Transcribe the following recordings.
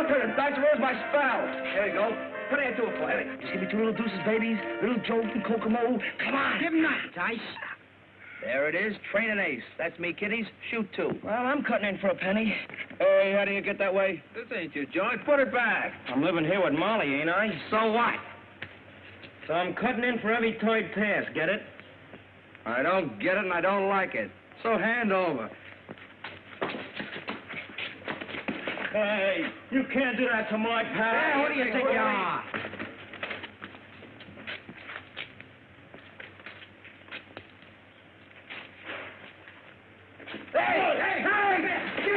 couldn't. Dr. Rose, my spell. There you go. What do I do it for? Just give me 2 little deuces, babies. Little Joe and Kokomo. Come on. Give him that, Dice. There it is. Train an ace. That's me, kiddies. Shoot 2. Well, I'm cutting in for a penny. Hey, how do you get that way? This ain't your joint. Put it back. I'm living here with Molly, ain't I? So what? So I'm cutting in for every toy pass, get it? I don't get it and I don't like it. So hand over. Hey, you can't do that to my pal. Hey, what do you think you are?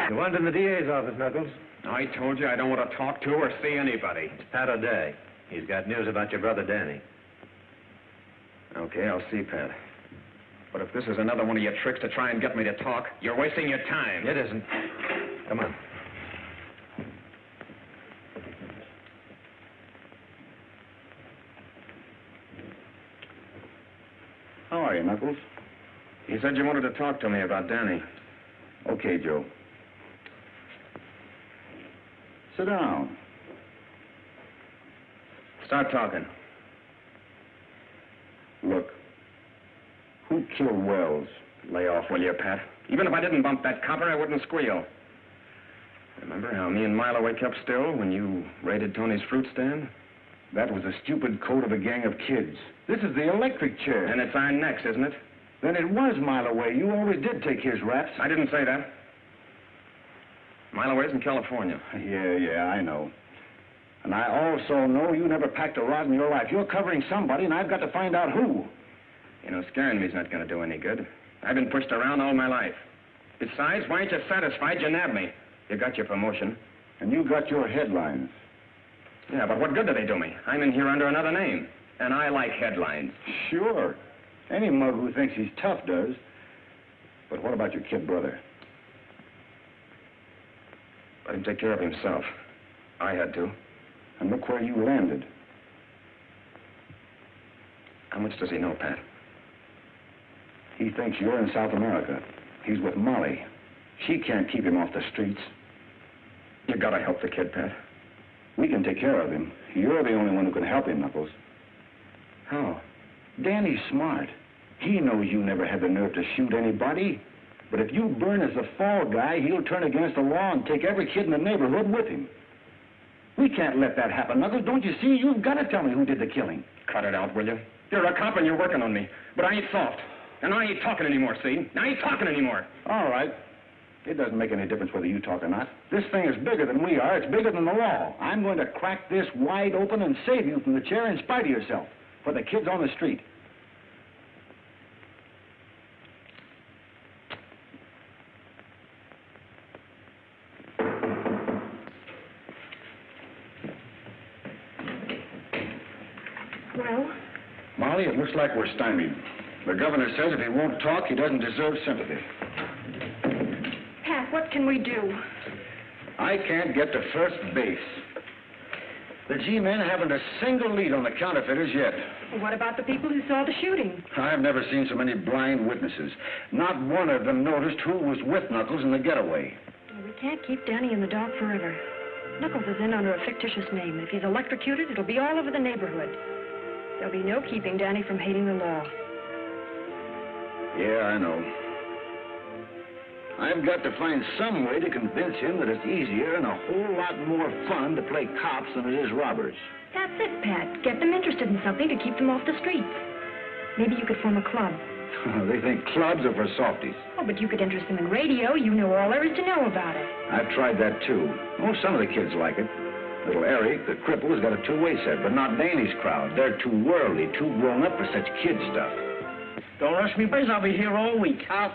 You want in the DA's office, Knuckles? I told you I don't want to talk to or see anybody. Pat O'Day. He's got news about your brother, Danny. Okay, I'll see, Pat. But if this is another one of your tricks to try and get me to talk, you're wasting your time. It isn't. Come on. How are you, Knuckles? You said you wanted to talk to me about Danny. Okay, Joe. Sit down. Start talking. Look, who killed Wells? Lay off, will you, Pat? Even if I didn't bump that copper, I wouldn't squeal. Remember how me and Milo kept still when you raided Tony's fruit stand? That was a stupid code of a gang of kids. This is the electric chair. And it's our necks, isn't it? Then it was Milo Way. You always did take his raps. I didn't say that. Milo Way's in California. Yeah, I know. And I also know you never packed a rod in your life. You're covering somebody, and I've got to find out who. You know, scaring me's not going to do any good. I've been pushed around all my life. Besides, why aren't you satisfied you nabbed me? You got your promotion. And you got your headlines. Yeah, but what good do they do me? I'm in here under another name. And I like headlines. Sure. Any mug who thinks he's tough does. But what about your kid brother? Let him take care of himself. I had to. And look where you landed. How much does he know, Pat? He thinks you're in South America. He's with Molly. She can't keep him off the streets. You gotta help the kid, Pat. We can take care of him. You're the only one who can help him, Knuckles. How? Danny's smart. He knows you never had the nerve to shoot anybody. But if you burn as the fall guy, he'll turn against the law and take every kid in the neighborhood with him. We can't let that happen, Knuckles. Don't you see? You've got to tell me who did the killing. Cut it out, will you? You're a cop and you're working on me. But I ain't soft. And I ain't talking anymore, see? I ain't talking anymore. All right. It doesn't make any difference whether you talk or not. This thing is bigger than we are. It's bigger than the law. I'm going to crack this wide open and save you from the chair in spite of yourself. For the kids on the street. Well? Molly, it looks like we're stymied. The governor says if he won't talk, he doesn't deserve sympathy. Pat, what can we do? I can't get to first base. The G-men haven't a single lead on the counterfeiters yet. Well, what about the people who saw the shooting? I've never seen so many blind witnesses. Not one of them noticed who was with Knuckles in the getaway. Well, we can't keep Danny in the dark forever. Knuckles is in under a fictitious name. If he's electrocuted, it'll be all over the neighborhood. There'll be no keeping Danny from hating the law. Yeah, I know. I've got to find some way to convince him that it's easier and a whole lot more fun to play cops than it is robbers. That's it, Pat. Get them interested in something to keep them off the streets. Maybe you could form a club. They think clubs are for softies. Oh, but you could interest them in radio. You know all there is to know about it. I've tried that, too. Oh, some of the kids like it. Little Eric, the cripple, has got a two-way set, but not Danny's crowd. They're too worldly, too grown up for such kid stuff. Don't rush me, boys. I'll be here all week. I'll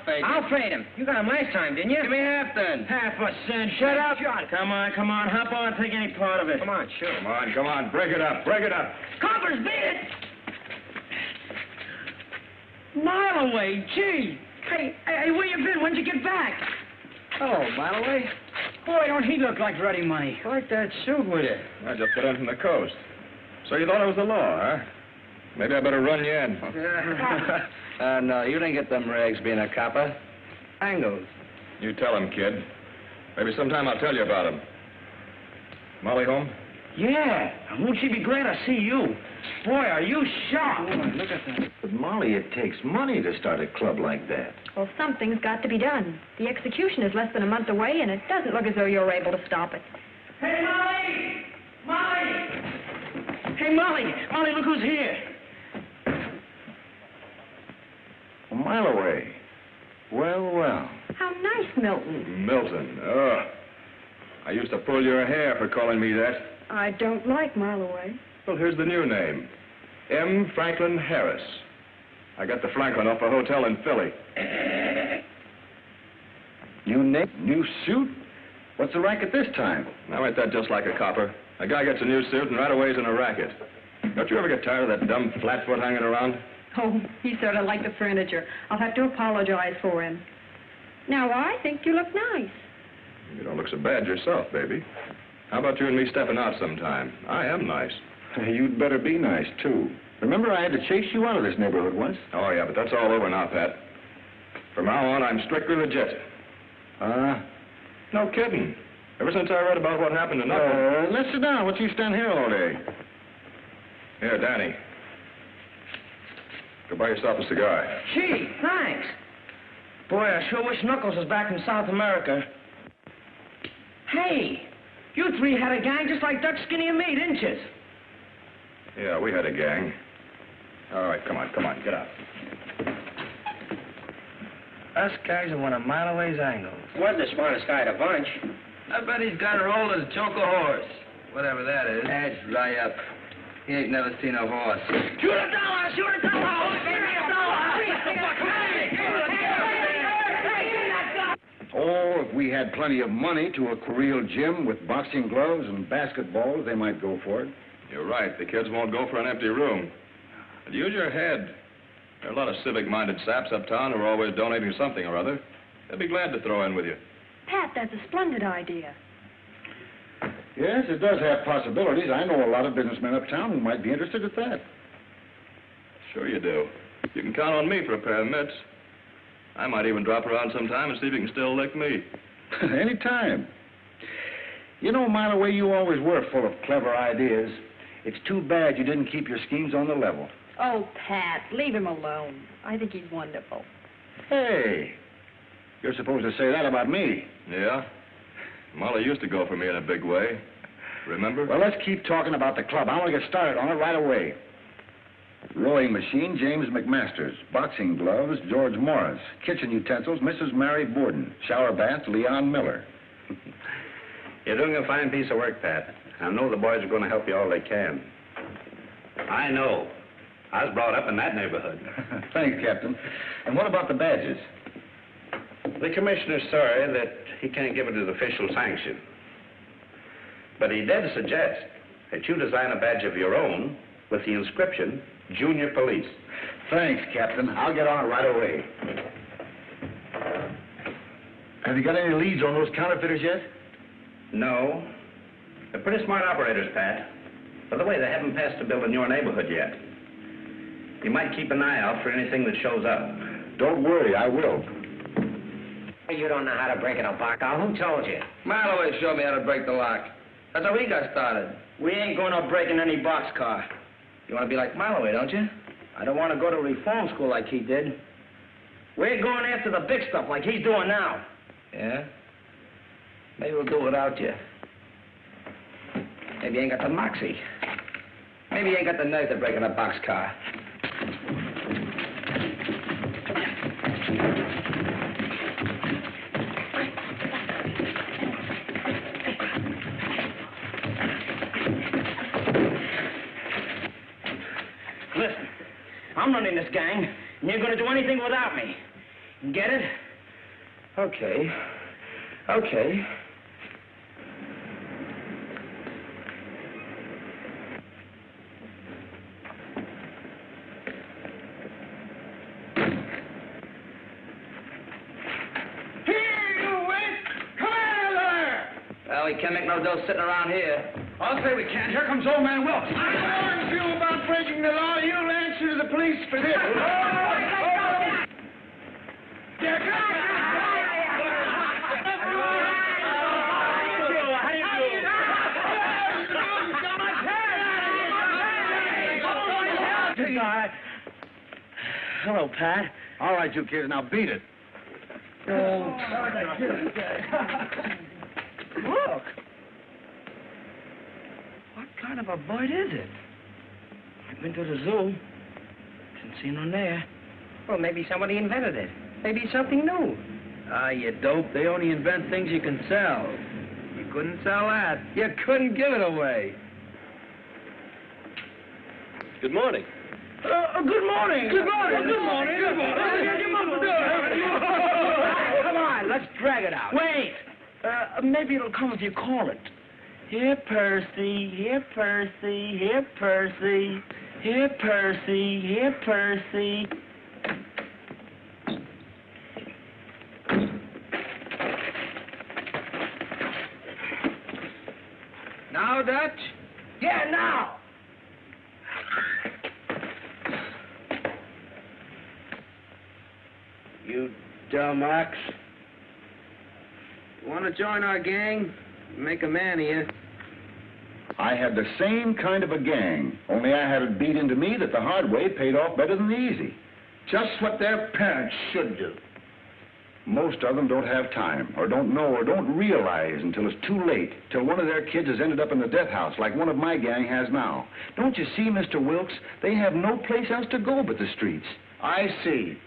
trade him. You got him last time, didn't you? Give me half then. Half a cent. Shut up. Come on. Hop on. Take any part of it. Come on, shoot. Come on. Break it up. Coppers, beat it! Mile away. Gee. Hey, where you been? When'd you get back? Oh, by the way. Boy, don't he look like ready money. Like that suit with you. I just got in from the coast. So you thought it was the law, huh? Maybe I better run you in. No, you didn't get them rags being a copper. Angles. You tell him, kid. Maybe sometime I'll tell you about him. Molly home? Yeah. Won't she be glad to see you? Boy, are you sharp. Look at that. But, Molly, it takes money to start a club like that. Well, something's got to be done. The execution is less than a month away, and it doesn't look as though you're able to stop it. Hey, Molly! Molly! Hey, Molly! Molly, look who's here. A mile away. Well, well. How nice, Milton. Milton. Oh. I used to pull your hair for calling me that. I don't like Mile Away. Well, here's the new name. M. Franklin Harris. I got the Franklin off a hotel in Philly. New suit? What's the racket this time? Now, ain't that just like a copper? A guy gets a new suit and right away he's in a racket. Don't you ever get tired of that dumb flatfoot hanging around? Oh, he sort of like the furniture. I'll have to apologize for him. Now, I think you look nice. You don't look so bad yourself, baby. How about you and me stepping out sometime? I am nice. You'd better be nice, too. Remember, I had to chase you out of this neighborhood once? Oh, yeah, but that's all over now, Pat. From now on, I'm strictly legit. No kidding. Ever since I read about what happened to Knuckles... let's sit down. What you stand here all day? Here, Danny. Go buy yourself a cigar. Gee, thanks. Boy, I sure wish Knuckles was back from South America. Hey, you three had a gang just like Dutch, Skinny, and me, didn't you? Yeah, we had a gang. All right, come on, get out. Us guys are one of Mile Away's angles. Wasn't the smartest guy at a bunch. I bet he's got her old as Joker horse. Whatever that is. That's right up. He ain't never seen a horse. Shoot a dollar! Shoot a dollar! Give me a dollar! Oh, if we had plenty of money to a real gym with boxing gloves and basketballs, they might go for it. You're right. The kids won't go for an empty room. But use your head. There are a lot of civic-minded saps uptown who are always donating something or other. They'd be glad to throw in with you. Pat, that's a splendid idea. Yes, it does have possibilities. I know a lot of businessmen uptown who might be interested at that. Sure you do. You can count on me for a pair of mitts. I might even drop around sometime and see if you can still lick me. Anytime. You know, Mile Away, you always were full of clever ideas. It's too bad you didn't keep your schemes on the level. Oh, Pat, leave him alone. I think he's wonderful. Hey, you're supposed to say that about me. Yeah? Molly used to go for me in a big way. Remember? Well, let's keep talking about the club. I want to get started on it right away. Rowing machine, James McMasters. Boxing gloves, George Morris. Kitchen utensils, Mrs. Mary Borden. Shower bath, Leon Miller. You're doing a fine piece of work, Pat. I know the boys are going to help you all they can. I know. I was brought up in that neighborhood. Thanks, Captain. And what about the badges? The commissioner's sorry that he can't give it his official sanction. But he did suggest that you design a badge of your own with the inscription, Junior Police. Thanks, Captain. I'll get on it right away. Have you got any leads on those counterfeiters yet? No. They're pretty smart operators, Pat. By the way, they haven't passed a bill in your neighborhood yet. You might keep an eye out for anything that shows up. Don't worry, I will. You don't know how to break in a lock. Who told you? Mile Away showed me how to break the lock. That's how we got started. We ain't going to break in any boxcar. You want to be like Mile Away, don't you? I don't want to go to reform school like he did. We're going after the big stuff like he's doing now. Yeah? Maybe we'll do it without you. Maybe you ain't got the moxie. Maybe you ain't got the nerve to break in a boxcar. Listen, I'm running this gang, and you're going to do anything without me. Get it? Okay. Okay. Well, we can't make no dough sitting around here. I'll say we can't. Here comes old man Wilkes. I warned you about breaking the law. You'll answer to the police for this. hello, Pat. All right, you kids, now beat it. Oh. Look. What kind of a bird is it? I've been to the zoo. Didn't see none there. Well, maybe somebody invented it. Maybe it's something new. Ah, you dope. They only invent things you can sell. You couldn't sell that. You couldn't give it away. Good morning. Good morning. Good morning. Good morning. Good morning. Come on, let's drag it out. Wait. Maybe it'll come if you call it. Here, Percy. Here, Percy. Here, Percy. Here, Percy. Here, Percy. Now, Dutch? Yeah, now. You dumb ox. You want to join our gang? Make a man of you. I had the same kind of a gang, only I had it beat into me that the hard way paid off better than the easy. Just what their parents should do. Most of them don't have time, or don't know, or don't realize until it's too late, till one of their kids has ended up in the death house like one of my gang has now. Don't you see, Mr. Wilkes? They have no place else to go but the streets. I see.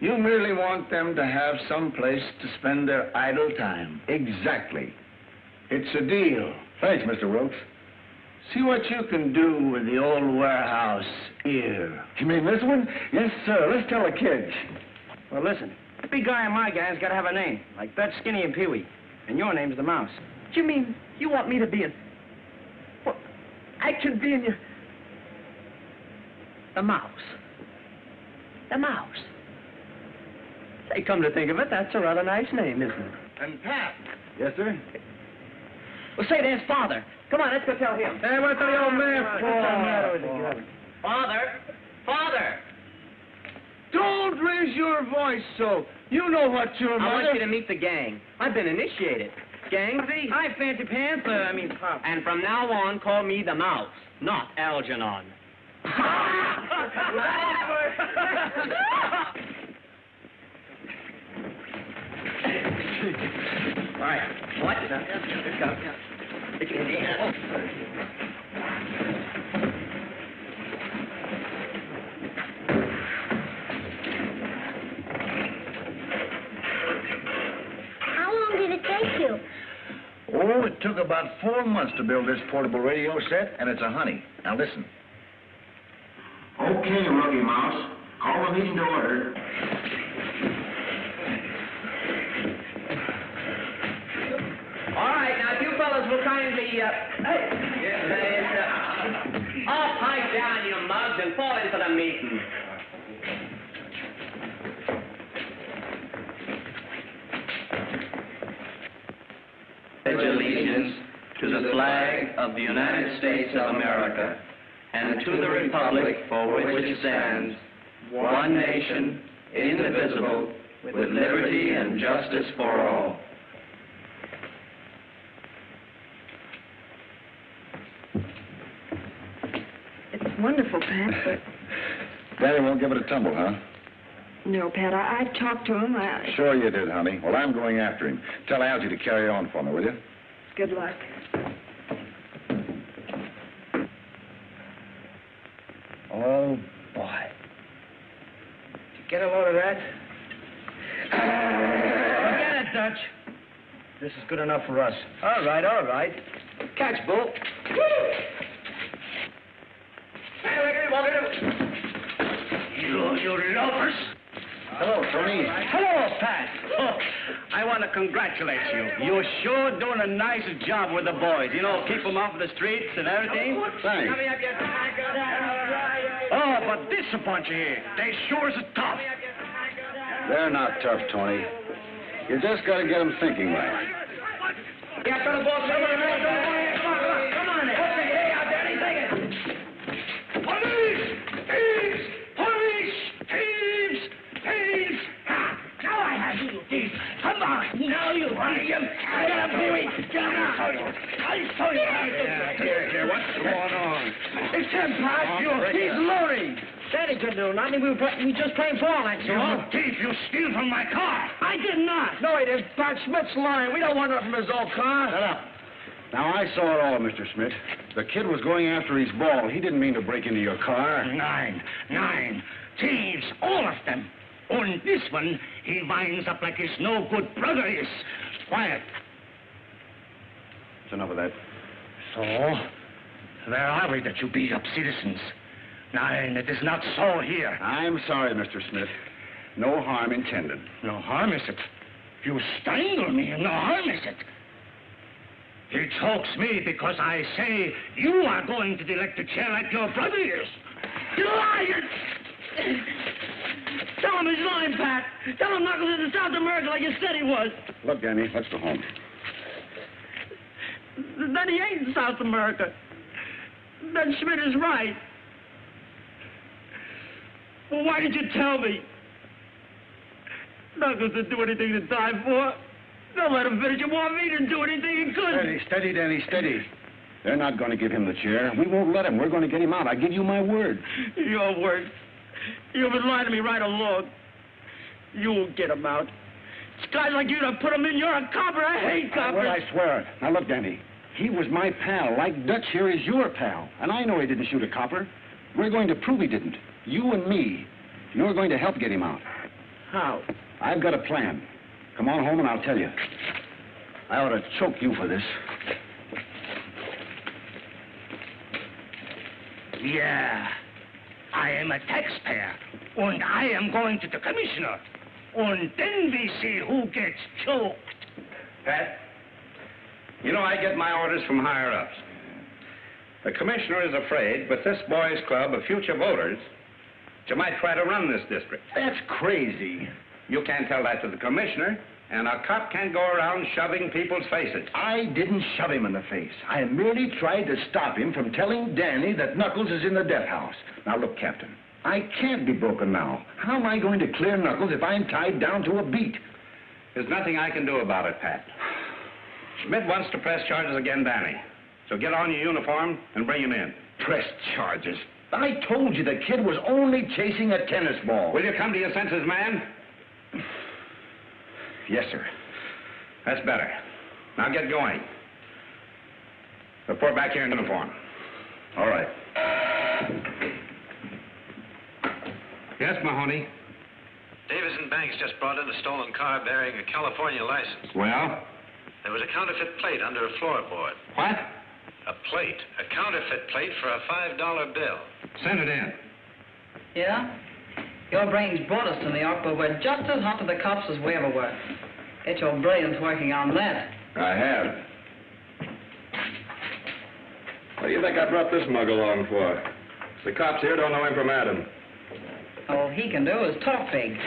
You merely want them to have some place to spend their idle time. Exactly. It's a deal. Thanks, Mr. Wilkes. See what you can do with the old warehouse here. You mean this one? Yes, sir. Let's tell the kids. Well, listen. The big guy in my gang's got to have a name, like Bet, Skinny, and Pee-wee. And your name's the Mouse. You mean you want me to be in... What? I can be in your... The Mouse. The Mouse. Say, come to think of it, that's a rather nice name, isn't it? And Pat. Yes, sir? Well, say, there's Father. Come on, let's go tell him. Hey, what's the old man? Father! Father! Don't raise your voice so. You know what your I mother... want you to meet the gang. I've been initiated. Gangsy? Hi, Fancy Pants. Pop. And from now on, call me the Mouse, not Algernon. All right. What? How long did it take you? Oh, it took about 4 months to build this portable radio set, and it's a honey. Now listen. Okay, Rookie Mouse. Call the meeting to order. All right, now, if you fellas will kindly, all pipe down, you mugs, and fall into the meeting. Pledge allegiance to the flag of the United States of America and to the republic for which it stands, one nation, indivisible, with liberty and justice for all. It's wonderful, Pat, but... Daddy won't give it a tumble, huh? No, Pat, I've talked to him. Sure you did, honey. Well, I'm going after him. Tell Algie to carry on for me, will you? Good luck. Oh, boy. Did you get a load of that? Forget it, Dutch. This is good enough for us. All right, all right. Catch, Bull. You loafers. Hello, Tony. Hello, Pat. Oh, I want to congratulate you. You're sure doing a nice job with the boys. You know, keep them off the streets and everything. Thanks. Oh, but this a bunch of here. They sure is tough. They're not tough, Tony. You just got to get them thinking right. Yeah, got a boss. Come on. Hey, out there, take it. Police! Thieves! Police! Thieves! Thieves! Ha! Now I have you. Steve. Come on. Now you. Get up, Pee-wee. Get up. I'll show you how to do it. Here, what's going on? It's him, Pop. He's loading. Daddy couldn't do nothing. We just playing ball, that's all. You thief. You steal from my car. I did not. No, he didn't. Pat Schmidt's lying. We don't want nothing from his old car. Shut up. Now, I saw it all, Mr. Schmidt. The kid was going after his ball. He didn't mean to break into your car. Nine. Thieves, all of them. On this one, he winds up like his no-good brother is. Quiet. That's enough of that. So, where are we that you beat up citizens? Nine, it is not so here. I'm sorry, Mr. Smith. No harm intended. No harm, is it? You strangle me, no harm, is it? He chokes me because I say you are going to the electric chair like your brother is. You liar! Tell him he's lying, Pat. Tell him Knuckles is in South America like you said he was. Look, Danny, let's go home. Then he ain't in South America. Then Schmidt is right. Well, why did you tell me? Knuckles didn't do anything to die for. Don't let him finish. You want me to do anything he could. Steady, Danny, steady. They're not going to give him the chair. We won't let him. We're going to get him out. I give you my word. Your word. You've been lying to me right along. You'll get him out. It's guys like you that put him in. You're a copper. I hate coppers. Well, I swear it. Now, look, Danny. He was my pal, like Dutch here is your pal. And I know he didn't shoot a copper. We're going to prove he didn't. You and me. You're going to help get him out. How? I've got a plan. Come on home and I'll tell you. I ought to choke you for this. Yeah. I am a taxpayer. And I am going to the commissioner. And then we see who gets choked. Pat, you know I get my orders from higher-ups. The commissioner is afraid with this boys' club of future voters that you might try to run this district. That's crazy. You can't tell that to the commissioner, and a cop can't go around shoving people's faces. I didn't shove him in the face. I merely tried to stop him from telling Danny that Knuckles is in the death house. Now, look, Captain, I can't be broken now. How am I going to clear Knuckles if I'm tied down to a beat? There's nothing I can do about it, Pat. Schmidt wants to press charges against Danny. So get on your uniform and bring him in. Press charges? I told you the kid was only chasing a tennis ball. Will you come to your senses, man? Yes, sir. That's better. Now get going. Report back here in uniform. All right. Yes, Mahoney? Davis and Banks just brought in a stolen car bearing a California license. Well? There was a counterfeit plate under a floorboard. What? A plate. A counterfeit plate for a $5 bill. Send it in. Yeah? Your brains brought us to New York, but we're just as hot to the cops as we ever were. Get your brilliance working on that. I have. What do you think I brought this mug along for? The cops here don't know him from Adam. All he can do is talk big.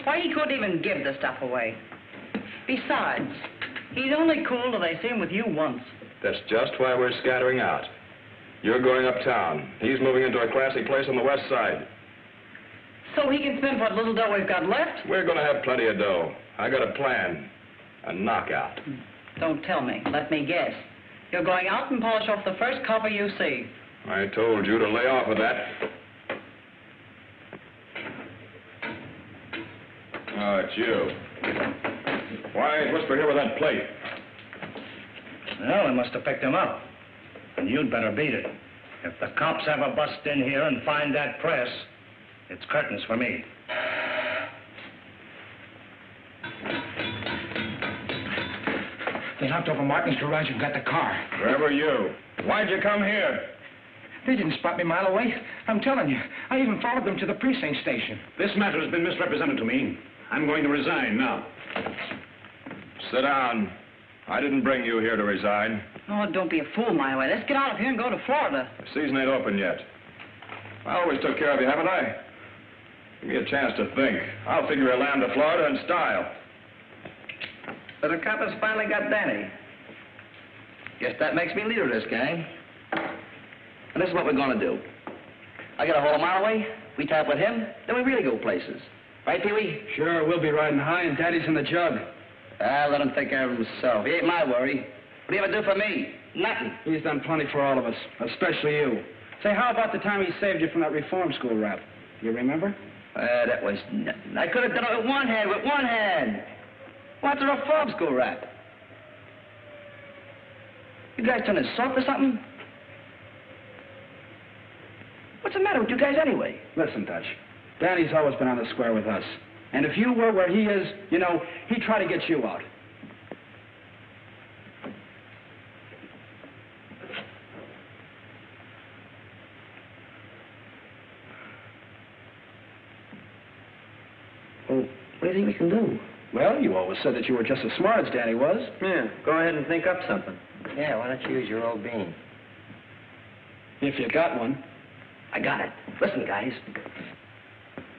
Why, he couldn't even give the stuff away. Besides, he's only cool till they see him with you once. That's just why we're scattering out. You're going uptown. He's moving into a classy place on the west side. So he can spend what little dough we've got left? We're going to have plenty of dough. I got a plan. A knockout. Don't tell me. Let me guess. You're going out and polish off the first copper you see. I told you to lay off of that. Oh, it's you. Why, what's for here with that plate? Well, they must have picked him up. And you'd better beat it. If the cops ever bust in here and find that press, it's curtains for me. They knocked over Martin's garage and got the car. Where were you? Why'd you come here? They didn't spot me a mile away. I'm telling you. I even followed them to the precinct station. This matter has been misrepresented to me. I'm going to resign now. Sit down. I didn't bring you here to resign. Oh, don't be a fool, my way. Let's get out of here and go to Florida. The season ain't open yet. I always took care of you, haven't I? Give me a chance to think. I'll figure a land to Florida in style. So the coppers finally got Danny. Guess that makes me leader of this gang. And this is what we're gonna do. I get a hold of Marley, we tap with him, then we really go places. Right, Pee-wee? Sure, we'll be riding high and Daddy's in the jug. Let him take care of himself. He ain't my worry. What do you ever do for me? Nothing. He's done plenty for all of us, especially you. Say, how about the time he saved you from that reform school rap? You remember? That was nothing. I could have done it with one hand. What's a reform school rap? You guys turning soft or something? What's the matter with you guys anyway? Listen, Dutch. Danny's always been on the square with us. And if you were where he is, you know, he'd try to get you out. Well, what do you think we can do? Well, you always said that you were just as smart as Danny was. Yeah, go ahead and think up something. Yeah, why don't you use your old bean? If you got one. I got it. Listen, guys.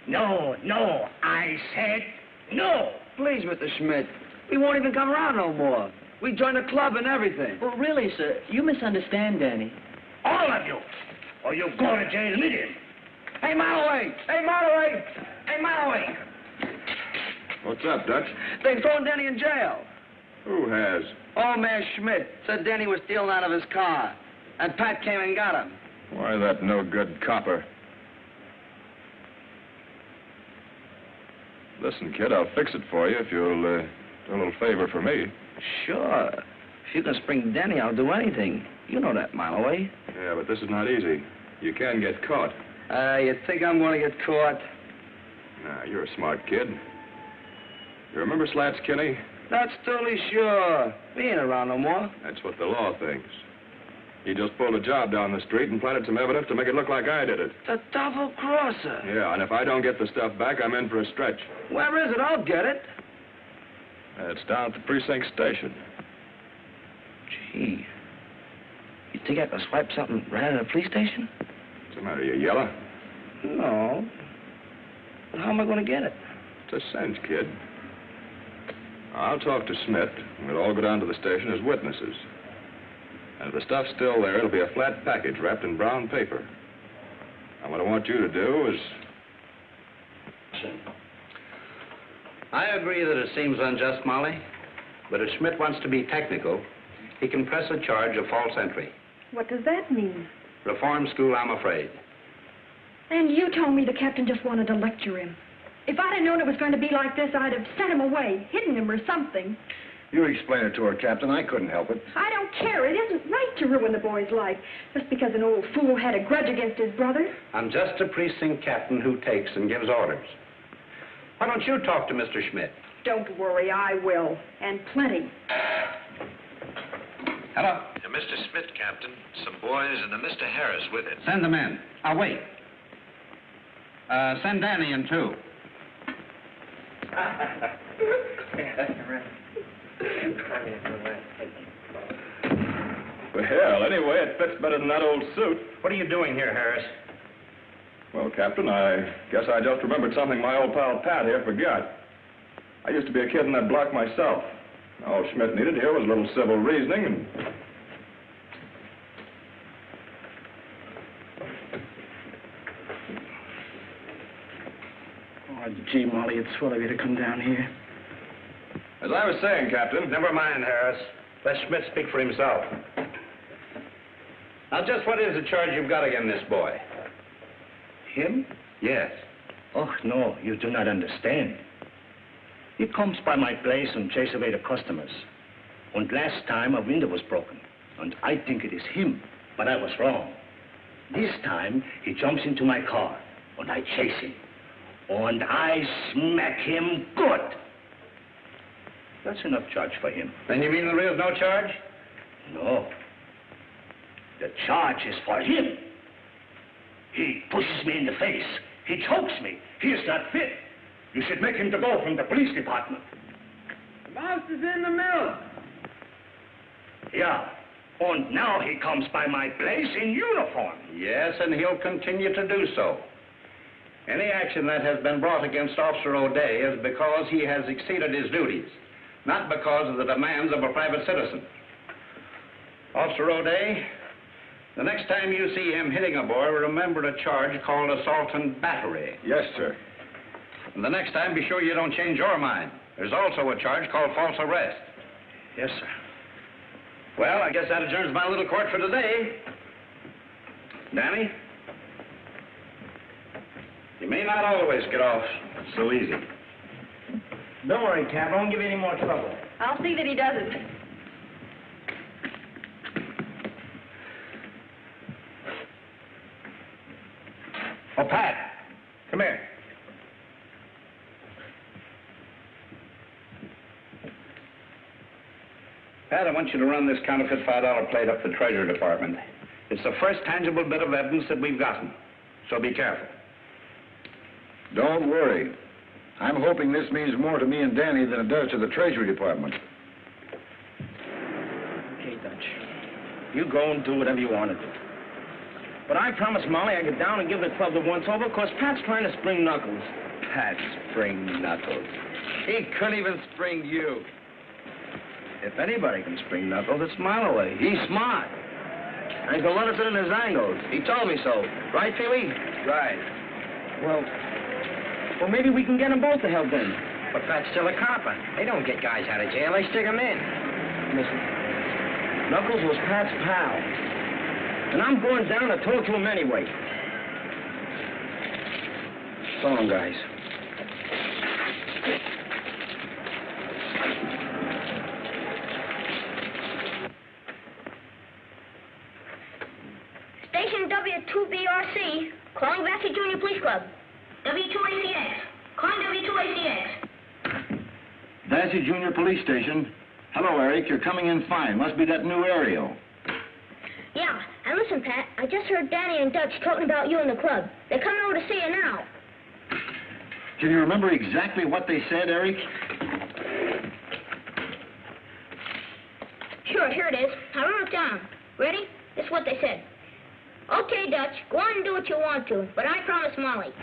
No, I said no. Please, Mr. Schmidt. We won't even come around no more. We join the club and everything. Well, really, sir, you misunderstand Danny. All of you. Or you'll go to jail immediately. Hey, Malloway! Hey, Malloway! Hey, Malloway! What's up, Dutch? They're throwing Danny in jail. Who has? Old man Schmidt said Danny was stealing out of his car. And Pat came and got him. Why, that no-good copper. Listen, kid, I'll fix it for you if you'll do a little favor for me. Sure. If you can spring Danny, I'll do anything. You know that, Malloway. Yeah, but this is not easy. You can get caught. You think I'm going to get caught? Nah, you're a smart kid. You remember Slats Kinney? Not totally sure. We ain't around no more. That's what the law thinks. He just pulled a job down the street and planted some evidence to make it look like I did it. The double-crosser. Yeah, and if I don't get the stuff back, I'm in for a stretch. Where is it? I'll get it. It's down at the precinct station. Gee. You think I could swipe something right out of the police station? What's the matter, you yellow? No. But how am I going to get it? It's a cinch, kid. I'll talk to Smith, and we'll all go down to the station as witnesses. And if the stuff's still there, it'll be a flat package wrapped in brown paper. And what I want you to do is... I agree that it seems unjust, Molly. But if Schmidt wants to be technical, he can press a charge of false entry. What does that mean? Reform school, I'm afraid. And you told me the captain just wanted to lecture him. If I'd have known it was going to be like this, I'd have sent him away, hidden him or something. You explain it to her, Captain. I couldn't help it. I don't care. It isn't right to ruin the boy's life just because an old fool had a grudge against his brother. I'm just a precinct captain who takes and gives orders. Why don't you talk to Mr. Schmidt? Don't worry, I will. And plenty. Hello. Mr. Smith, Captain. Some boys and a Mr. Harris with it. Send them in. I'll wait. Send Danny in, too. Well, anyway, it fits better than that old suit. What are you doing here, Harris? Well, Captain, I guess I just remembered something my old pal Pat here forgot. I used to be a kid in that block myself. All Schmidt needed here was a little civil reasoning and... Oh, gee, Molly, it's swell of you to come down here. As I was saying, Captain... Never mind, Harris. Let Schmidt speak for himself. Now, just what is the charge you've got against this boy? Him? Yes. Oh, no, you do not understand. He comes by my place and chases away the customers. And last time a window was broken. And I think it is him, but I was wrong. This time, he jumps into my car, and I chase him. And I smack him good. That's enough charge for him. Then you mean there is no charge? No. The charge is for him. He pushes me in the face. He chokes me. He is not fit. You should make him to go from the police department. The mouse is in the mill. Yeah. And now he comes by my place in uniform. Yes, and he'll continue to do so. Any action that has been brought against Officer O'Day is because he has exceeded his duties, not because of the demands of a private citizen. Officer O'Day, the next time you see him hitting a boy, remember a charge called assault and battery. Yes, sir. And the next time, be sure you don't change your mind. There's also a charge called false arrest. Yes, sir. Well, I guess that adjourns my little court for today. Danny? You may not always get off so easy. Don't worry, Cap. I won't give you any more trouble. I'll see that he doesn't. Oh, Pat, come here. Pat, I want you to run this counterfeit $5 plate up the Treasury Department. It's the first tangible bit of evidence that we've gotten, so be careful. Don't worry. I'm hoping this means more to me and Danny than it does to the Treasury Department. Okay, Dutch. You go and do whatever you want to do. But I promised Molly I'd get down and give the club the once-over because Pat's trying to spring Knuckles. Pat spring Knuckles. He couldn't even spring you. If anybody can spring Knuckles, it's Miloway. He's smart. And he can let us in his angles. He told me so. Right, Pee-wee? Right. Well, maybe we can get them both to help in. But Pat's still a copper. They don't get guys out of jail. They stick them in. Listen, Knuckles was Pat's pal. And I'm going down to talk to him anyway. So long, guys. Station W2BRC, calling back to Junior Police Club. W2ACX, calling W2ACX. Dancy Junior Police Station. Hello, Eric. You're coming in fine. Must be that new aerial. Yeah, and listen, Pat, I just heard Danny and Dutch talking about you in the club. They're coming over to see you now. Can you remember exactly what they said, Eric? Sure, here it is. I wrote it down. Ready? This is what they said. Okay, Dutch, go on and do what you want to, but I promise Molly.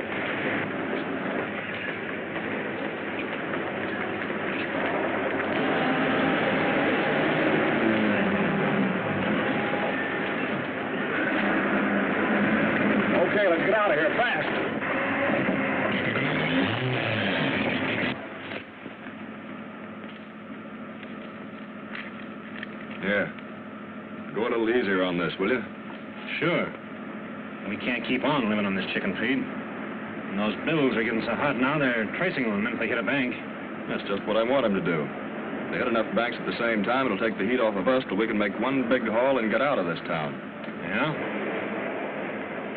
Okay, let's get out of here fast. Yeah. Go a little easier on this, will you? Sure. We can't keep on living on this chicken feed. And those bills are getting so hot now, they're tracing them the minute they hit a bank. That's just what I want him to do. If they hit enough banks at the same time, it'll take the heat off of us till we can make one big haul and get out of this town. Yeah?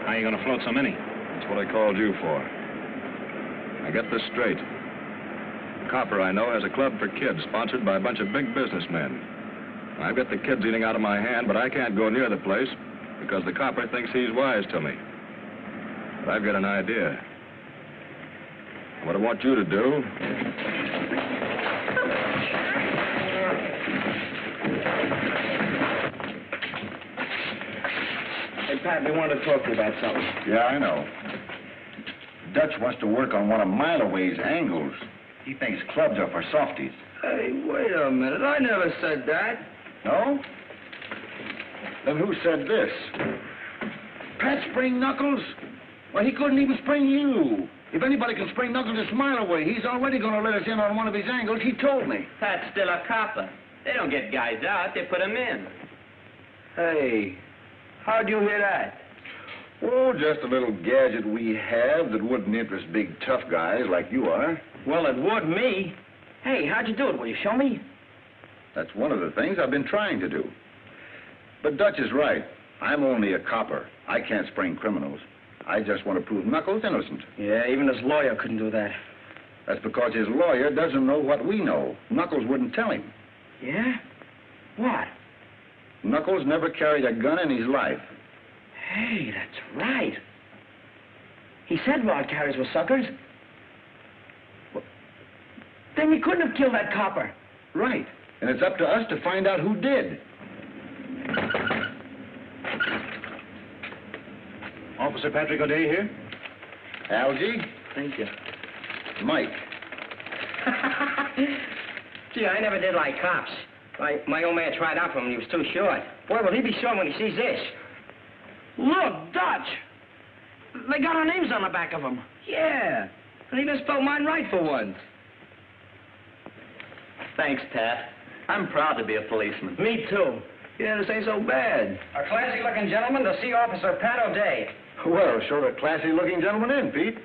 How are you going to float so many? That's what I called you for. Now get this straight. The copper I know has a club for kids sponsored by a bunch of big businessmen. I've got the kids eating out of my hand, but I can't go near the place because the copper thinks he's wise to me. But I've got an idea. What I want you to do... Hey, Pat, we wanted to talk to you about something. Yeah, I know. Dutch wants to work on one of Miloway's angles. He thinks clubs are for softies. Hey, wait a minute. I never said that. No? Then who said this? Pat spring Knuckles? Well, he couldn't even spring you. If anybody can spring Knuckles, it's Miloway. He's already going to let us in on one of his angles. He told me. Pat's still a copper. They don't get guys out. They put them in. Hey, how'd you hear that? Oh, just a little gadget we have that wouldn't interest big, tough guys like you are. Well, it would me. Hey, how'd you do it? Will you show me? That's one of the things I've been trying to do. But Dutch is right. I'm only a copper. I can't spring criminals. I just want to prove Knuckles innocent. Yeah, even his lawyer couldn't do that. That's because his lawyer doesn't know what we know. Knuckles wouldn't tell him. Yeah? What? Knuckles never carried a gun in his life. Hey, that's right. He said rod carriers were suckers. Well, then he couldn't have killed that copper. Right. And it's up to us to find out who did. Officer Patrick O'Day here. Algie? Thank you. Mike. Gee, I never did like cops. My old man tried out for him and he was too short. Boy, will he be sure when he sees this. Look, Dutch. They got our names on the back of them. Yeah. And he even spelled mine right for once. Thanks, Pat. I'm proud to be a policeman. Me too. Yeah, this ain't so bad. A classy-looking gentleman to see Officer Pat O'Day. Well, sure a classy-looking gentleman in, Pete.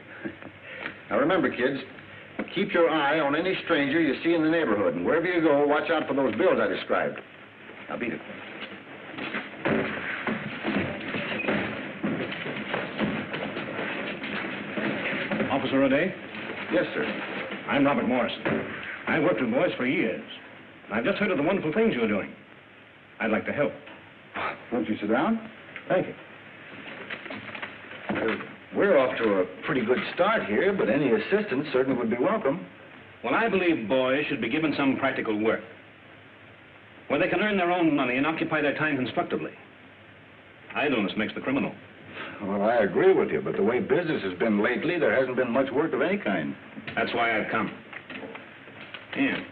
Now remember, kids, keep your eye on any stranger you see in the neighborhood, and wherever you go, watch out for those bills I described. Now beat it. Officer O'Day? Yes, sir. I'm Robert Morrison. I've worked with boys for years. And I've just heard of the wonderful things you're doing. I'd like to help. Won't you sit down? Thank you. We're off to a pretty good start here, but any assistance certainly would be welcome. Well, I believe boys should be given some practical work, where they can earn their own money and occupy their time constructively. Idleness makes the criminal. Well, I agree with you, but the way business has been lately, there hasn't been much work of any kind. That's why I've come. Here,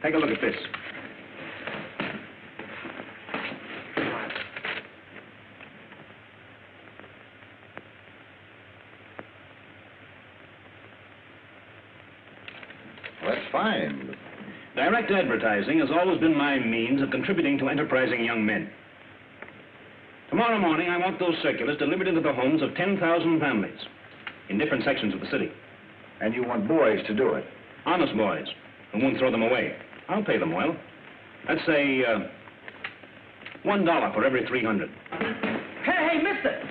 take a look at this. Well, that's fine. Direct advertising has always been my means of contributing to enterprising young men. Tomorrow morning, I want those circulars delivered into the homes of 10,000 families in different sections of the city. And you want boys to do it? Honest boys, who won't throw them away. I'll pay them well. Let's say, $1 for every 300. Hey, mister!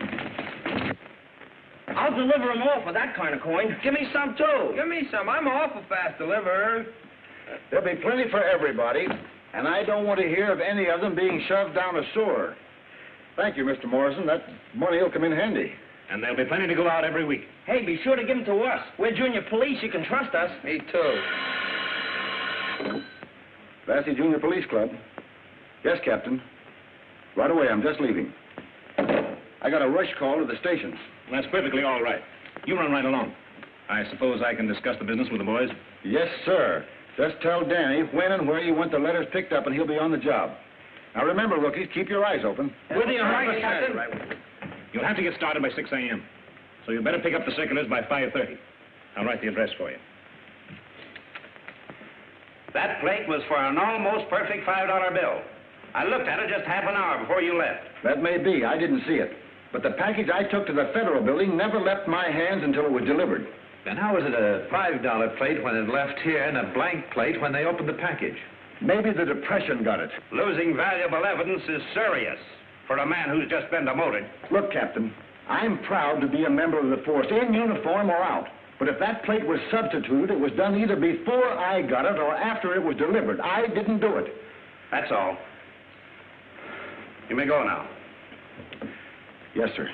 I'll deliver them all for that kind of coin. Give me some, too. Give me some. I'm an awful fast deliverer. There'll be plenty for everybody, and I don't want to hear of any of them being shoved down a sewer. Thank you, Mr. Morrison. That money will come in handy. And there'll be plenty to go out every week. Hey, be sure to give them to us. We're junior police. You can trust us. Me too. Lassie Junior Police Club. Yes, Captain. Right away. I'm just leaving. I got a rush call to the station. That's perfectly all right. You run right along. I suppose I can discuss the business with the boys? Yes, sir. Just tell Danny when and where you want the letters picked up, and he'll be on the job. Now, remember, rookies, keep your eyes open. With you, right, Captain. You'll have to get started by 6 a.m. So you better pick up the circulars by 5:30. I'll write the address for you. That plate was for an almost perfect $5 bill. I looked at it just half an hour before you left. That may be. I didn't see it. But the package I took to the Federal Building never left my hands until it was delivered. Then how was it a $5 plate when it left here and a blank plate when they opened the package? Maybe the Depression got it. Losing valuable evidence is serious for a man who's just been demoted. Look, Captain, I'm proud to be a member of the force, in uniform or out. But if that plate was substituted, it was done either before I got it or after it was delivered. I didn't do it. That's all. You may go now. Yes, sir.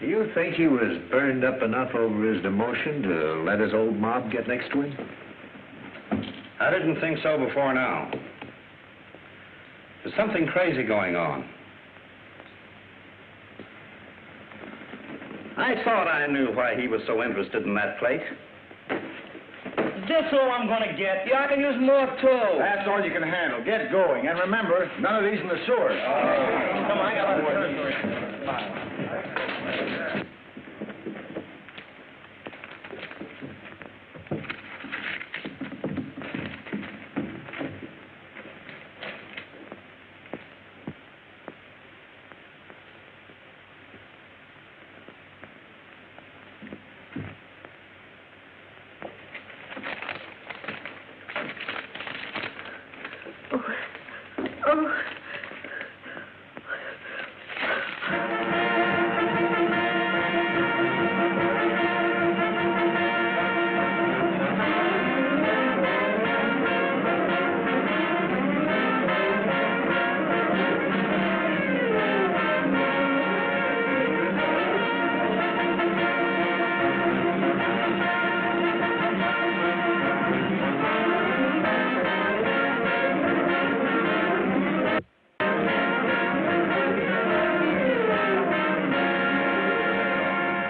Do you think he was burned up enough over his demotion to let his old mob get next to him? I didn't think so before now. There's something crazy going on. I thought I knew why he was so interested in that plate. This all I'm gonna get. Yeah, I can use more, too. That's all you can handle. Get going. And remember, none of these in the sewer. Come on, I got one.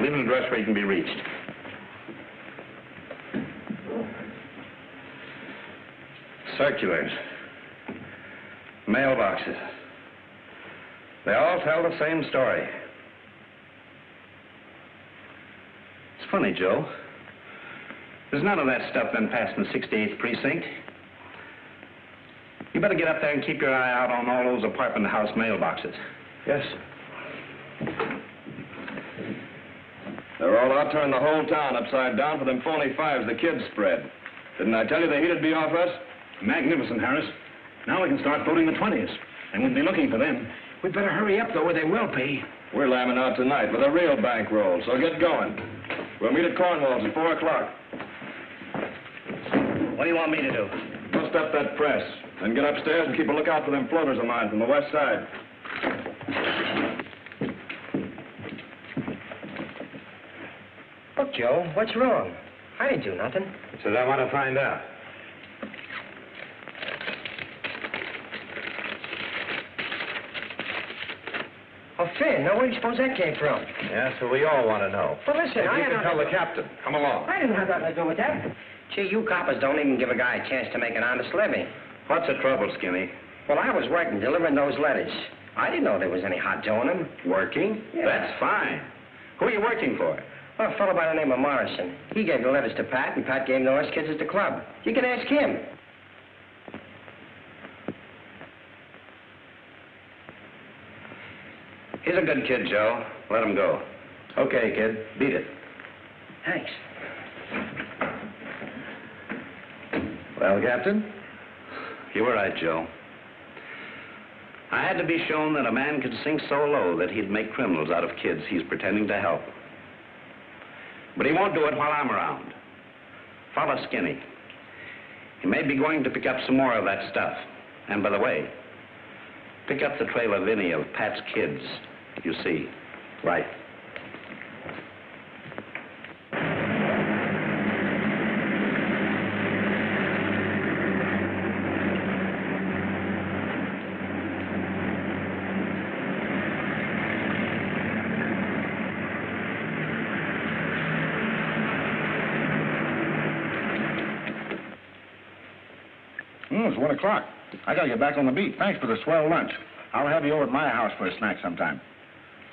Leave an address where you can be reached. Circulars. Mailboxes. They all tell the same story. It's funny, Joe. There's none of that stuff been passed in the 68th precinct. You better get up there and keep your eye out on all those apartment house mailboxes. Yes. They're all out turning the whole town upside down for them phony fives the kids spread. Didn't I tell you the heat'd be off us? Magnificent, Harris. Now we can start voting the 20s. They won't be looking for them. We'd better hurry up, though, or they will be. We're lambing out tonight with a real bankroll, so get going. We'll meet at Cornwall's at 4 o'clock. What do you want me to do? Bust up that press, then get upstairs and keep a lookout for them floaters of mine from the west side. Look, Joe, what's wrong? I didn't do nothing. Says I want to find out. Oh, Finn, now where do you suppose that came from? Yeah, so we all want to know. Well, listen, If I you had can tell the captain. Come along. I didn't have nothing to do with that. Gee, you coppers don't even give a guy a chance to make an honest living. What's the trouble, Skinny? Well, I was working, delivering those letters. I didn't know there was any hot dough in them. Working? Yeah. That's fine. Who are you working for? Well, a fellow by the name of Morrison. He gave the letters to Pat, and Pat gave them to us kids at the club. You can ask him. He's a good kid, Joe. Let him go. Okay, kid. Beat it. Thanks. Well, Captain? You were right, Joe. I had to be shown that a man could sink so low that he'd make criminals out of kids he's pretending to help. But he won't do it while I'm around. Follow Skinny. He may be going to pick up some more of that stuff. And by the way, pick up the trail of any of Pat's kids, you see. Right. It's 1 o'clock. I gotta get back on the beat. Thanks for the swell lunch. I'll have you over at my house for a snack sometime.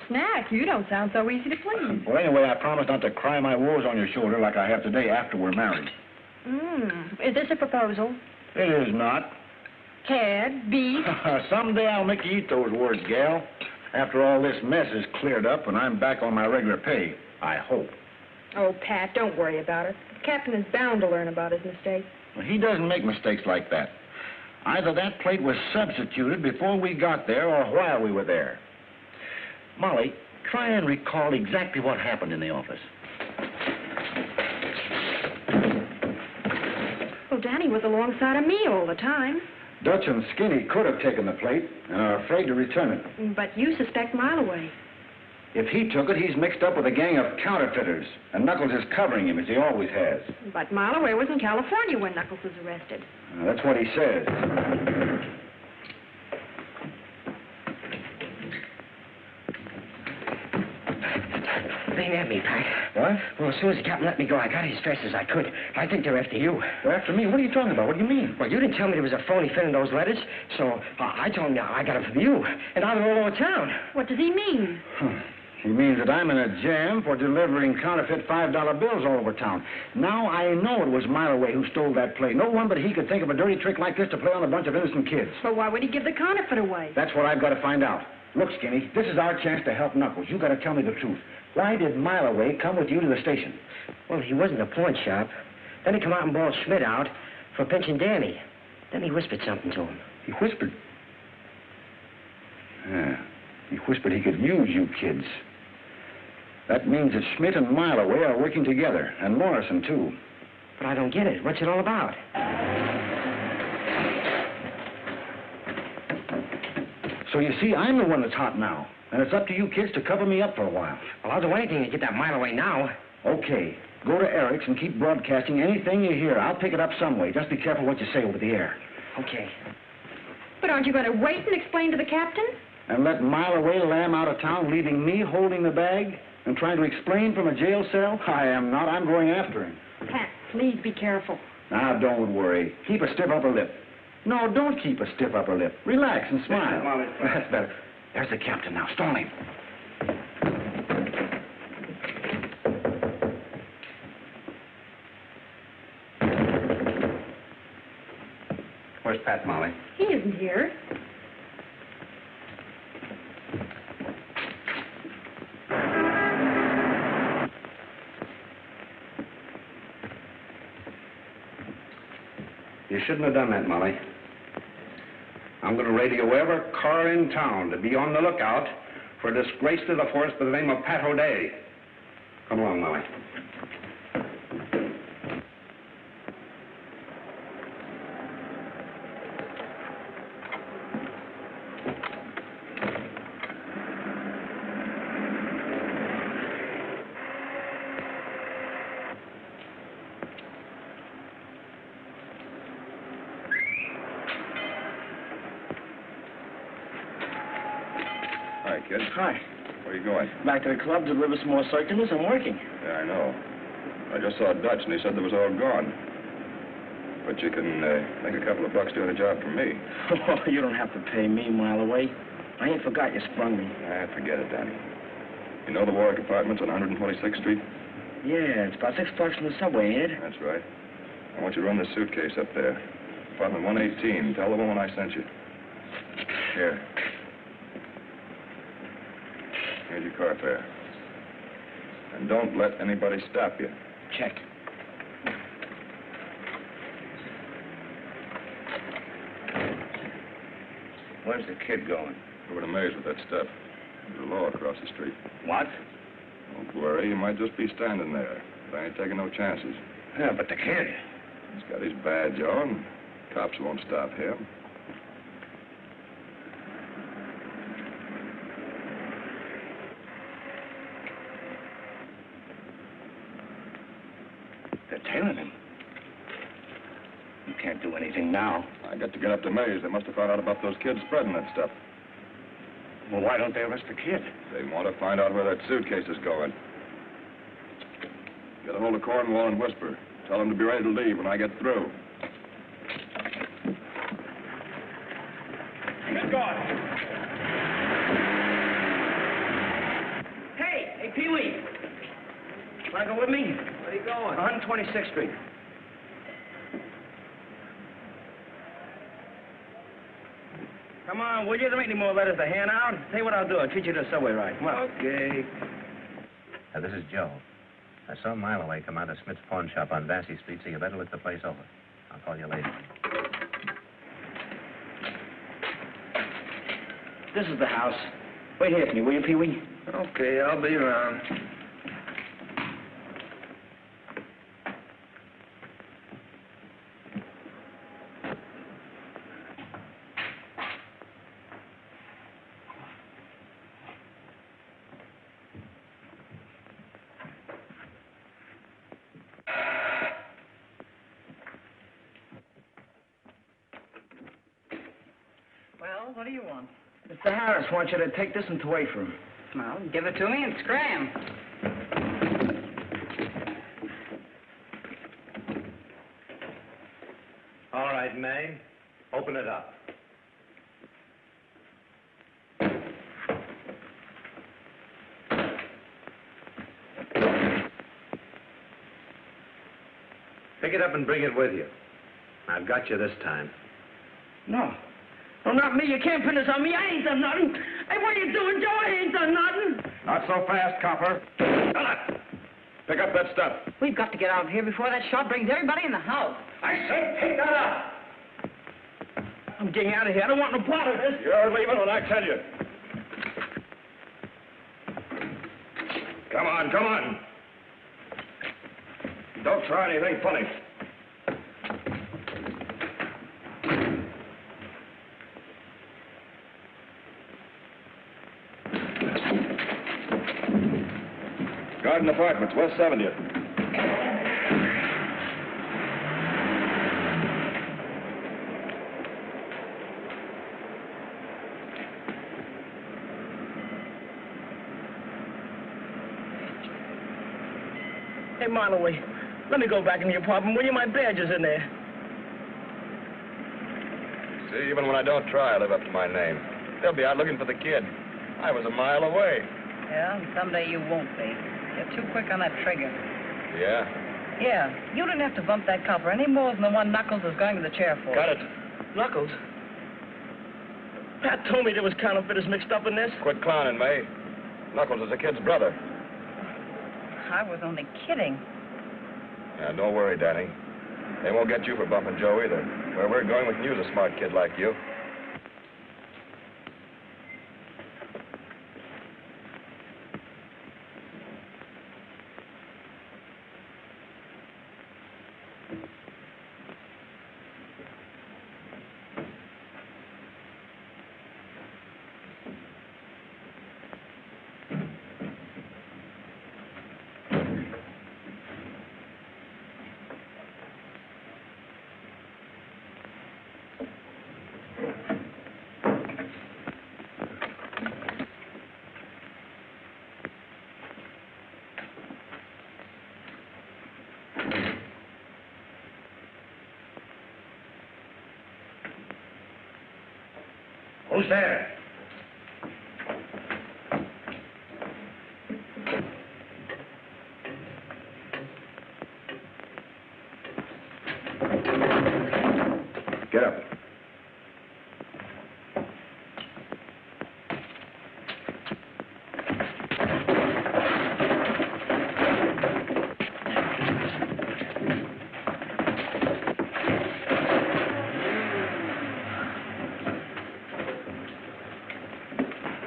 Snack? You don't sound so easy to please. Well, anyway, I promise not to cry my woes on your shoulder like I have today after we're married. Is this a proposal? It is not. Cad, beef? Someday I'll make you eat those words, gal. After all this mess is cleared up and I'm back on my regular pay, I hope. Oh, Pat, don't worry about it. The captain is bound to learn about his mistake. Well, he doesn't make mistakes like that. Either that plate was substituted before we got there or while we were there. Molly, try and recall exactly what happened in the office. Well, Danny was alongside of me all the time. Dutch and Skinny could have taken the plate and are afraid to return it. But you suspect Mileway. If he took it, he's mixed up with a gang of counterfeiters, and Knuckles is covering him, as he always has. But Mileway was in California when Knuckles was arrested. That's what he says. They nabbed me, Pat. What? Well, as soon as the captain let me go, I got as fast as I could. I think they're after you. They're after me? What are you talking about? What do you mean? Well, you didn't tell me there was a phony Finn in those letters, so I told him I got them from you. And now they're all over town. What does he mean? He means that I'm in a jam for delivering counterfeit $5 bills all over town. Now I know it was Mileway who stole that plate. No one but he could think of a dirty trick like this to play on a bunch of innocent kids. But why would he give the counterfeit away? That's what I've got to find out. Look, Skinny, this is our chance to help Knuckles. You got to tell me the truth. Why did Mileway come with you to the station? Well, he was in the pawn shop. Then he come out and bawled Schmidt out for pinching Danny. Then he whispered something to him. He whispered? Yeah. He whispered he could use you kids. That means that Schmidt and Mileway are working together, and Morrison, too. But I don't get it. What's it all about? So you see, I'm the one that's hot now. And it's up to you kids to cover me up for a while. Well, I'll do anything to get that Mileway now. Okay. Go to Eric's and keep broadcasting anything you hear. I'll pick it up some way. Just be careful what you say over the air. Okay. But aren't you going to wait and explain to the captain? And let Mileway lamb out of town, leaving me holding the bag and trying to explain from a jail cell? I am not. I'm going after him. Pat, please be careful. Now, don't worry. Keep a stiff upper lip. No, don't keep a stiff upper lip. Relax and smile. That's better. There's the captain now. Stall him. Where's Pat, Molly? He isn't here. You shouldn't have done that, Molly. I'm going to radio every car in town to be on the lookout for a disgrace to the force by the name of Pat O'Day. Come along, Molly. Hi, kid. Hi. Where are you going? Back to the club to deliver some more circulars. I'm working. Yeah, I know. I just saw Dutch, and he said there was all gone. But you can make a couple of bucks doing a job for me. Oh, you don't have to pay me a mile away. I ain't forgot you sprung me. Forget it, Danny. You know the Warwick Apartments on 126th Street? Yeah, it's about 6 blocks from the subway, ain't it? That's right. I want you to run this suitcase up there. Apartment 118. Tell the woman I sent you. Here. Here's your car fare. And don't let anybody stop you. Check. Where's the kid going? Over to Mays with that stuff. There's a law across the street. What? Don't worry, he might just be standing there. But I ain't taking no chances. Yeah, but the kid. He's got his badge on. Cops won't stop him. They're tailing him. You can't do anything now. I got to get up to Mays. They must have found out about those kids spreading that stuff. Well, why don't they arrest the kid? They want to find out where that suitcase is going. Get a hold of Cornwall and whisper. Tell them to be ready to leave when I get through. Get going. Hey, Pee-wee. Want to go with me? Where are you going? 126th Street. Come on, will you? There ain't any more letters to hand out. Tell you what I'll do. I'll treat you to a subway ride. Come on. Okay. This is Joe. I saw a mile away come out of Smith's pawn shop on Vassy Street, so you better look the place over. I'll call you later. This is the house. Wait here for me, will you, Pee-wee? Okay, I'll be around. Well, what do you want? Mr. Harris wants you to take this and away from him. Well, give it to me and scram. All right, May. Open it up. Pick it up and bring it with you. I've got you this time. No. No, not me. You can't pin this on me. I ain't done nothing. Hey, what are you doing, Joe? I ain't done nothing. Not so fast, copper. Pick up that stuff. We've got to get out of here before that shot brings everybody in the house. I said pick that up. I'm getting out of here. I don't want no part of this. You're leaving when I tell you. Come on, come on. Don't try anything funny. Garden Apartments, West 70th. Hey, Marloway, let me go back in the apartment. Will you? My badge is in there. See, even when I don't try, I live up to my name. They'll be out looking for the kid. I was a mile away. Yeah, and someday you won't be. You're too quick on that trigger. Yeah? Yeah, you didn't have to bump that copper any more than the one Knuckles is going to the chair for. Got it. Knuckles? Pat told me there was counterfeiters mixed up in this. Quit clowning, May. Knuckles is a kid's brother. I was only kidding. Yeah, don't worry, Danny. They won't get you for bumping Joe either. Where we're going, we can use a smart kid like you. Who's there? Get up.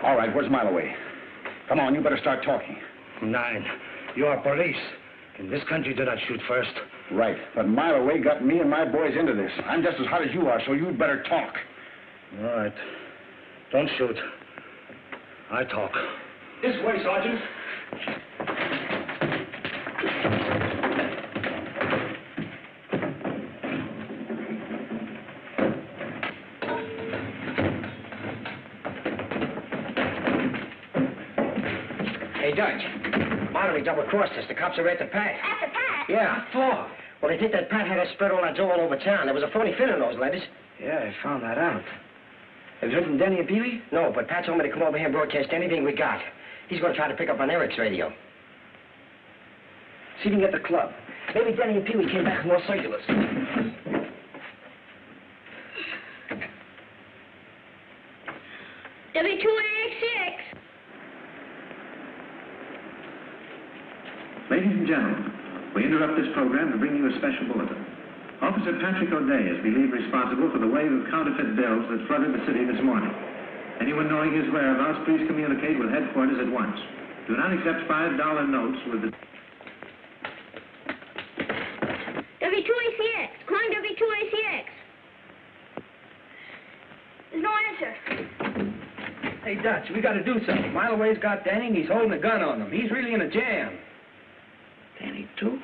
All right, where's Mileway? Come on, you better start talking. 9. You are police. In this country, do not shoot first. Right, but Mileway got me and my boys into this. I'm just as hot as you are, so you'd better talk. All right. Don't shoot. I talk. This way, Sergeant. Hey, Dutch. Marjorie double-crossed us. The cops are at the Pat. At the Pat? Yeah. What for? Well, they think that Pat had us spread all that dough all over town. There was a phony fin in those letters. Yeah, I found that out. Have you heard from Denny and Pee-wee? No, but Pat told me to come over here and broadcast anything we got. He's going to try to pick up on Eric's radio. See if you can get the club. Maybe Denny and Pee-wee came back with more circulars. W2AX6. Ladies and gentlemen, we interrupt this program to bring you a special bulletin. Officer Patrick O'Day is believed responsible for the wave of counterfeit bills that flooded the city this morning. Anyone knowing his whereabouts, please communicate with headquarters at once. Do not accept $5 notes with the... W2ACX. Calling W2ACX. There's no answer. Hey, Dutch, we got to do something. Mileway's got Danny, and he's holding a gun on him. He's really in a jam. Danny, too?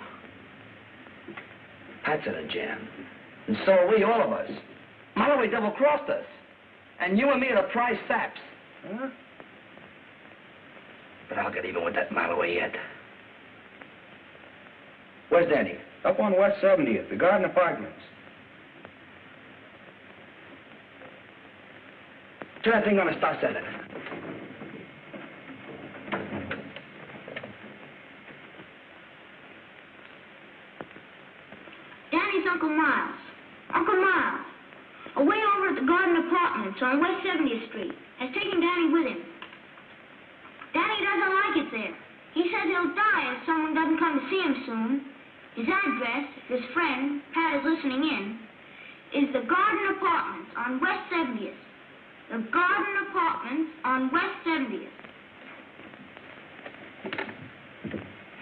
Pat's in a jam. And so are we, all of us. Mileway double-crossed us. And you and me are the prize saps. Huh? But I'll get even with that Mileway yet. Where's Danny? Up on West 70th, the Garden Apartments. Turn that thing on and start sending. Danny's Uncle Miles. Uncle Miles, away over at the Garden Apartments on West 70th Street, has taken Danny with him. Danny doesn't like it there. He says he'll die if someone doesn't come to see him soon. His address, if his friend, Pat, is listening in, is the Garden Apartments on West 70th. The Garden Apartments on West 70th.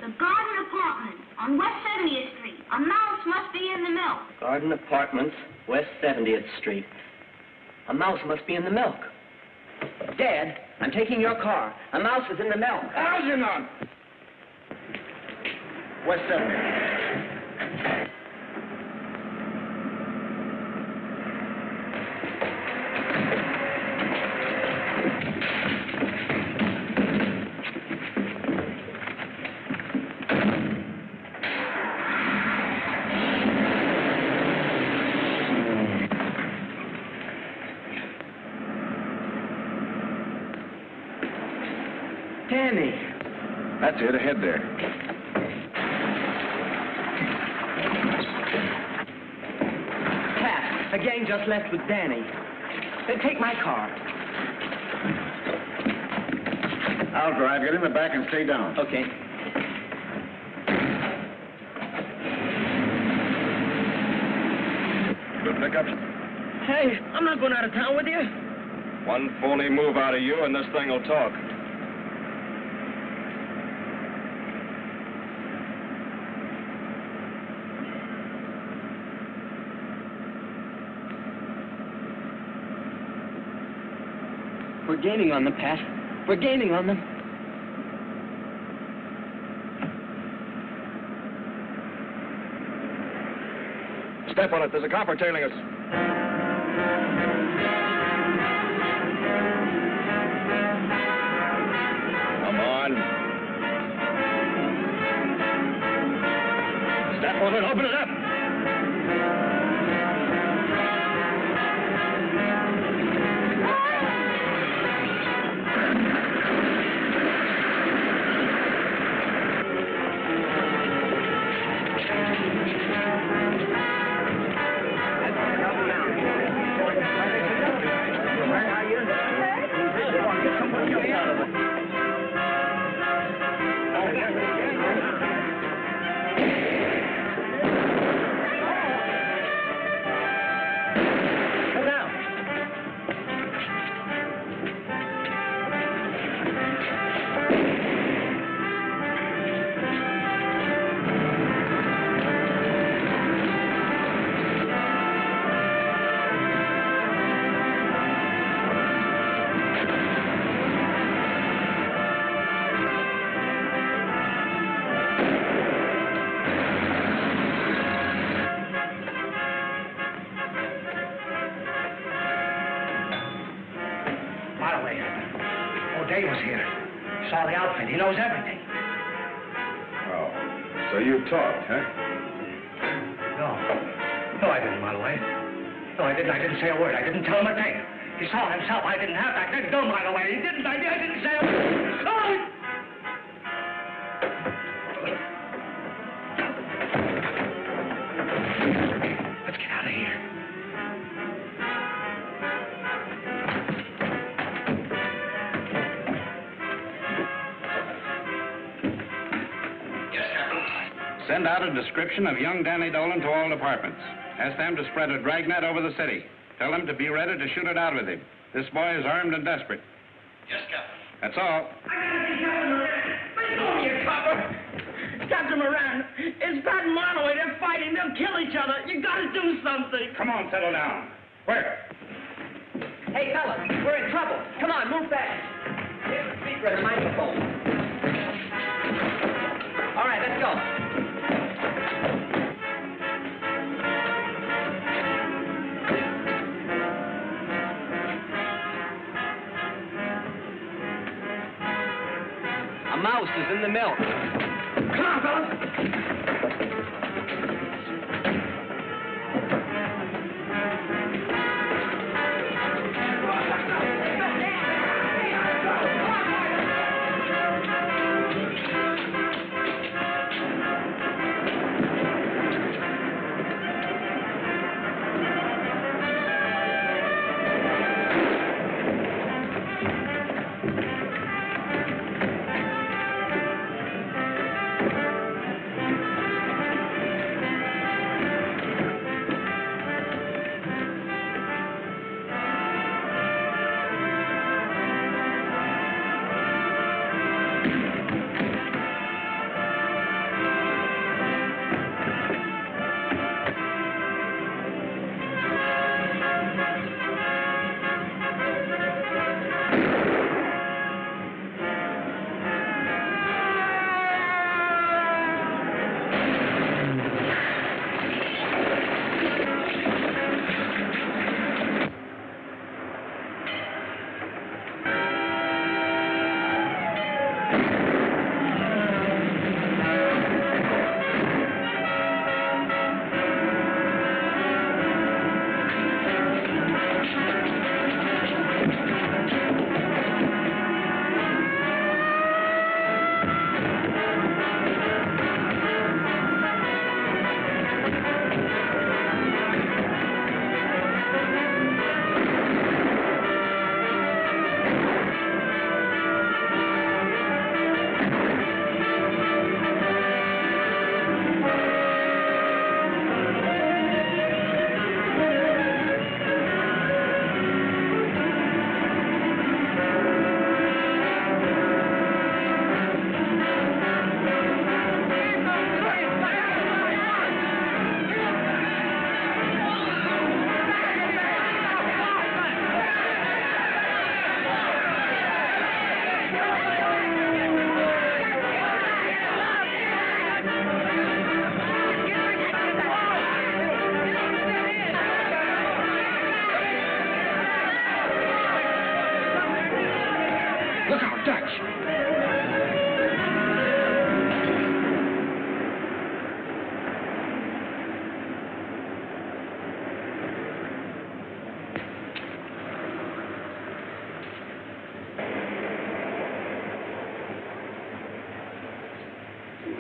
The Garden Apartments on West 70th Street. A mouse must be in the milk. Garden Apartments, West 70th Street. A mouse must be in the milk. Dad, I'm taking your car. A mouse is in the milk. Algernon! West 70th. That's it, ahead there. Pat, a gang just left with Danny. Take my car. I'll drive. Get in the back and stay down. Okay. Good pickup. Hey, I'm not going out of town with you. One phony move out of you and this thing will talk. We're gaining on them, Pat. We're gaining on them. Step on it. There's a copper tailing us. Come on. Step on it. Open it up. O'Day was here. Saw the outfit. He knows everything. Oh, so you talked, huh? No, I didn't, Marloway. No, I didn't. I didn't say a word. I didn't tell him a thing. He saw it himself. I didn't have to. I didn't go, Marloway. He didn't. I didn't say a word. Oh! Let's get out of here. Send out a description of young Danny Dolan to all departments. Ask them to spread a dragnet over the city. Tell them to be ready to shoot it out with him. This boy is armed and desperate. Yes, Captain. That's all. Captain Moran, it's Pat and Marloway. They're fighting. They'll kill each other. You gotta do something. Come on, settle down. Where? Hey, fellas, we're in trouble. Come on, move back. Here's the speaker and the microphone. All right, let's go. A mouse is in the milk. Come on, fellas.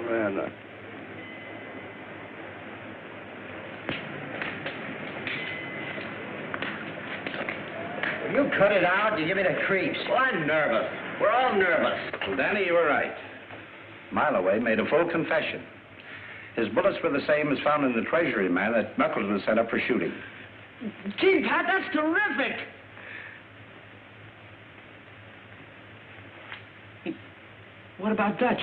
Well, You cut it out, you give me the creeps. Well, I'm nervous. We're all nervous. Well, Danny, you were right. Miloway made a full confession. His bullets were the same as found in the Treasury man that Knuckles was set up for shooting. Gee, Pat, that's terrific. Hey, what about Dutch?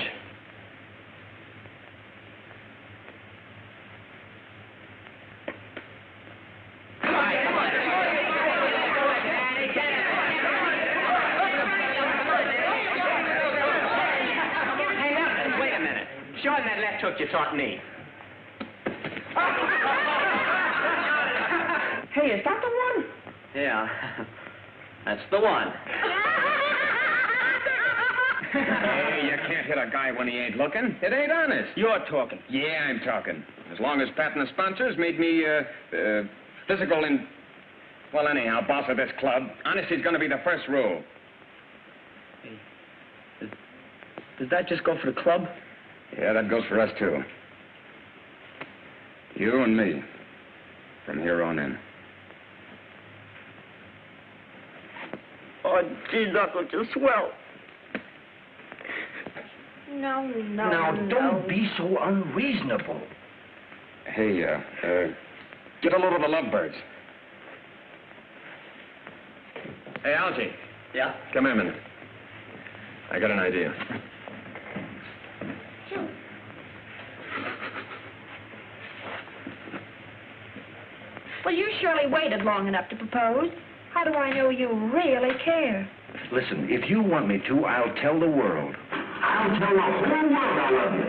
Show him that left hook you taught me. Hey, is that the one? Yeah, that's the one. Hey, you can't hit a guy when he ain't looking. It ain't honest. You're talking. Yeah, I'm talking. As long as Pat and the sponsors made me, physical and... Well, anyhow, boss of this club, honesty's gonna be the first rule. Hey, does that just go for the club? Yeah, that goes for us, too. You and me, from here on in. Oh, gee, Knuckles, you're swell. No. Now, don't be so unreasonable. Hey, get a load of the lovebirds. Hey, Algie. Yeah? Come here a minute. I got an idea. Well, you surely waited long enough to propose. How do I know you really care? Listen, if you want me to, I'll tell the world. I'll tell the whole world I love you.